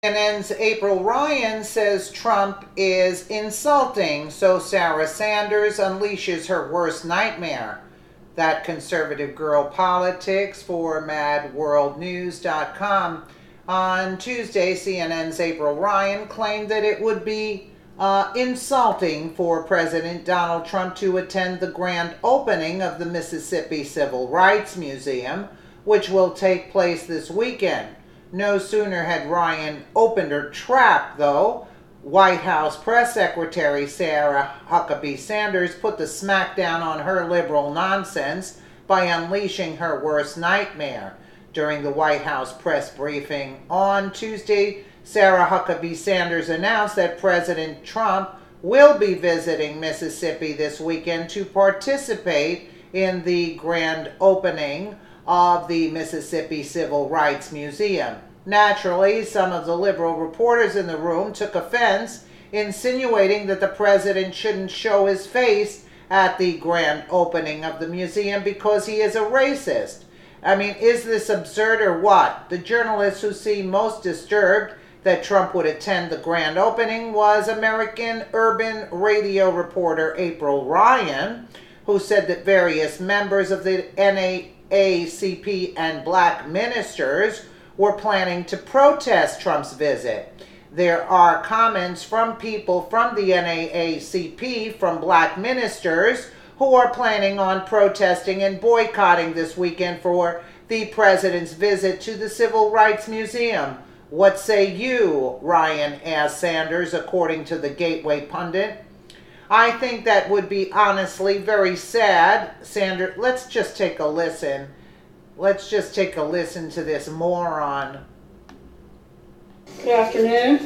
CNN's April Ryan says Trump is insulting, so Sarah Sanders unleashes her worst nightmare. That conservative girl politics for MadWorldNews.com. On Tuesday, CNN's April Ryan claimed that it would be insulting for President Donald Trump to attend the grand opening of the Mississippi Civil Rights Museum, which will take place this weekend. No sooner had Ryan opened her trap, though, White House Press Secretary Sarah Huckabee Sanders put the smackdown on her liberal nonsense by unleashing her worst nightmare. During the White House press briefing on Tuesday, Sarah Huckabee Sanders announced that President Trump will be visiting Mississippi this weekend to participate in the grand opening of the Mississippi Civil Rights Museum. Naturally, some of the liberal reporters in the room took offense, insinuating that the president shouldn't show his face at the grand opening of the museum because he is a racist. I mean, is this absurd or what? The journalist who seemed most disturbed that Trump would attend the grand opening was American urban radio reporter April Ryan, who said that various members of the NAACP and black ministers were planning to protest Trump's visit. There are comments from people from the NAACP, from black ministers, who are planning on protesting and boycotting this weekend for the president's visit to the Civil Rights Museum. What say you? Ryan asked Sanders, according to the Gateway pundit. I think that would be honestly very sad. Sanders, let's just take a listen. Let's just take a listen to this moron. Good afternoon.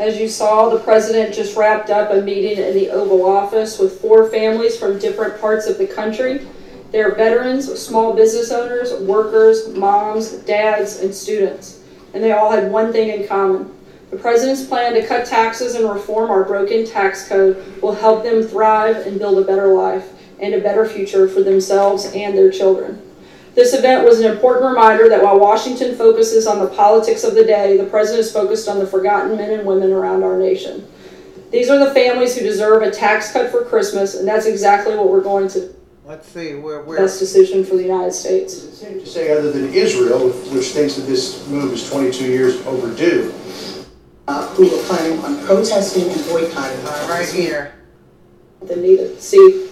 As you saw, the president just wrapped up a meeting in the Oval Office with 4 families from different parts of the country. They're veterans, small business owners, workers, moms, dads, and students. And they all had one thing in common. The president's plan to cut taxes and reform our broken tax code will help them thrive and build a better life and a better future for themselves and their children. This event was an important reminder that while Washington focuses on the politics of the day, the president is focused on the forgotten men and women around our nation. These are the families who deserve a tax cut for Christmas, and that's exactly what we're going to. Let's see, where best decision for the United States. Is it safe to say, other than Israel, which thinks that this move is 22 years overdue, who are planning on protesting and boycotting? Right here. The need to see.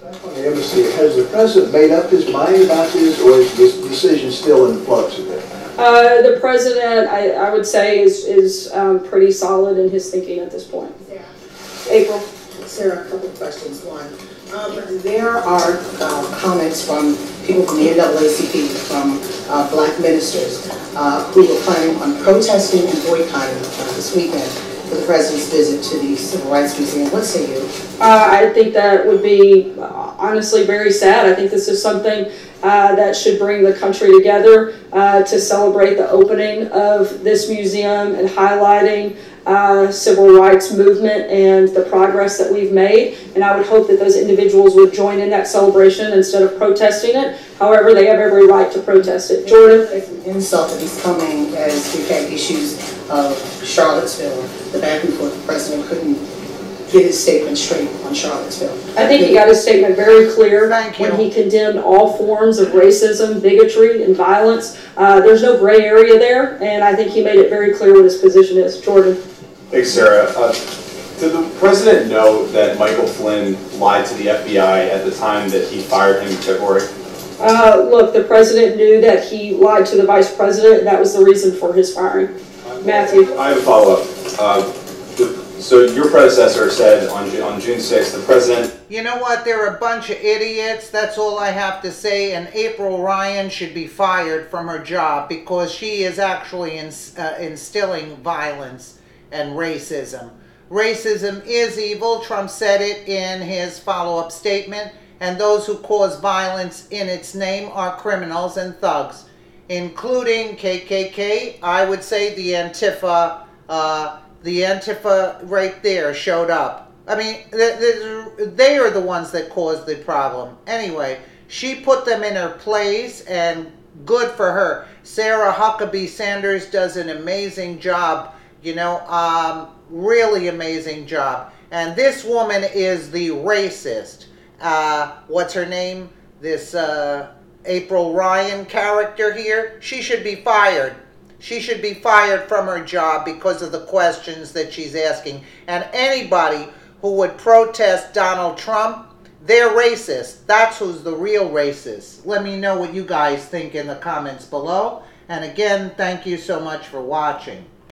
on the embassy, has the president made up his mind about this, or is this decision still in flux a bit? The president, I would say, is pretty solid in his thinking at this point. Sarah. April. Sarah, a couple of questions. One, there are comments from people from the NAACP, from black ministers, who are planning on protesting and boycotting this weekend for the president's visit to the Civil Rights Museum. What say you? I think that would be honestly very sad. I think this is something that should bring the country together to celebrate the opening of this museum and highlighting civil rights movement and the progress that we've made. And I would hope that those individuals would join in that celebration instead of protesting it. However, they have every right to protest it. Jordan? It's an insult that he's coming as we've had issues of Charlottesville, the back and forth. The president couldn't get his statement straight on Charlottesville. I think he got his statement very clear Thank you. when he condemned all forms of racism, bigotry, and violence. There's no gray area there, and I think he made it very clear what his position is. Jordan? Thanks, Sarah. Did the president know that Michael Flynn lied to the FBI at the time that he fired him in February? Look, the president knew that he lied to the vice president, and that was the reason for his firing. Matthew? I have a follow-up. So your predecessor said on June 6th, the president... You know what? They're a bunch of idiots. That's all I have to say. And April Ryan should be fired from her job because she is actually instilling violence and racism. Racism is evil. Trump said it in his follow-up statement. And those who cause violence in its name are criminals and thugs, including KKK. I would say the Antifa right there showed up. I mean, they are the ones that caused the problem. Anyway, she put them in her place and good for her. Sarah Huckabee Sanders does an amazing job, you know, really amazing job. And this woman is the racist. What's her name? This April Ryan character here. She should be fired. She should be fired from her job because of the questions that she's asking. And anybody who would protest Donald Trump, they're racist. That's who's the real racist. Let me know what you guys think in the comments below. And again, thank you so much for watching.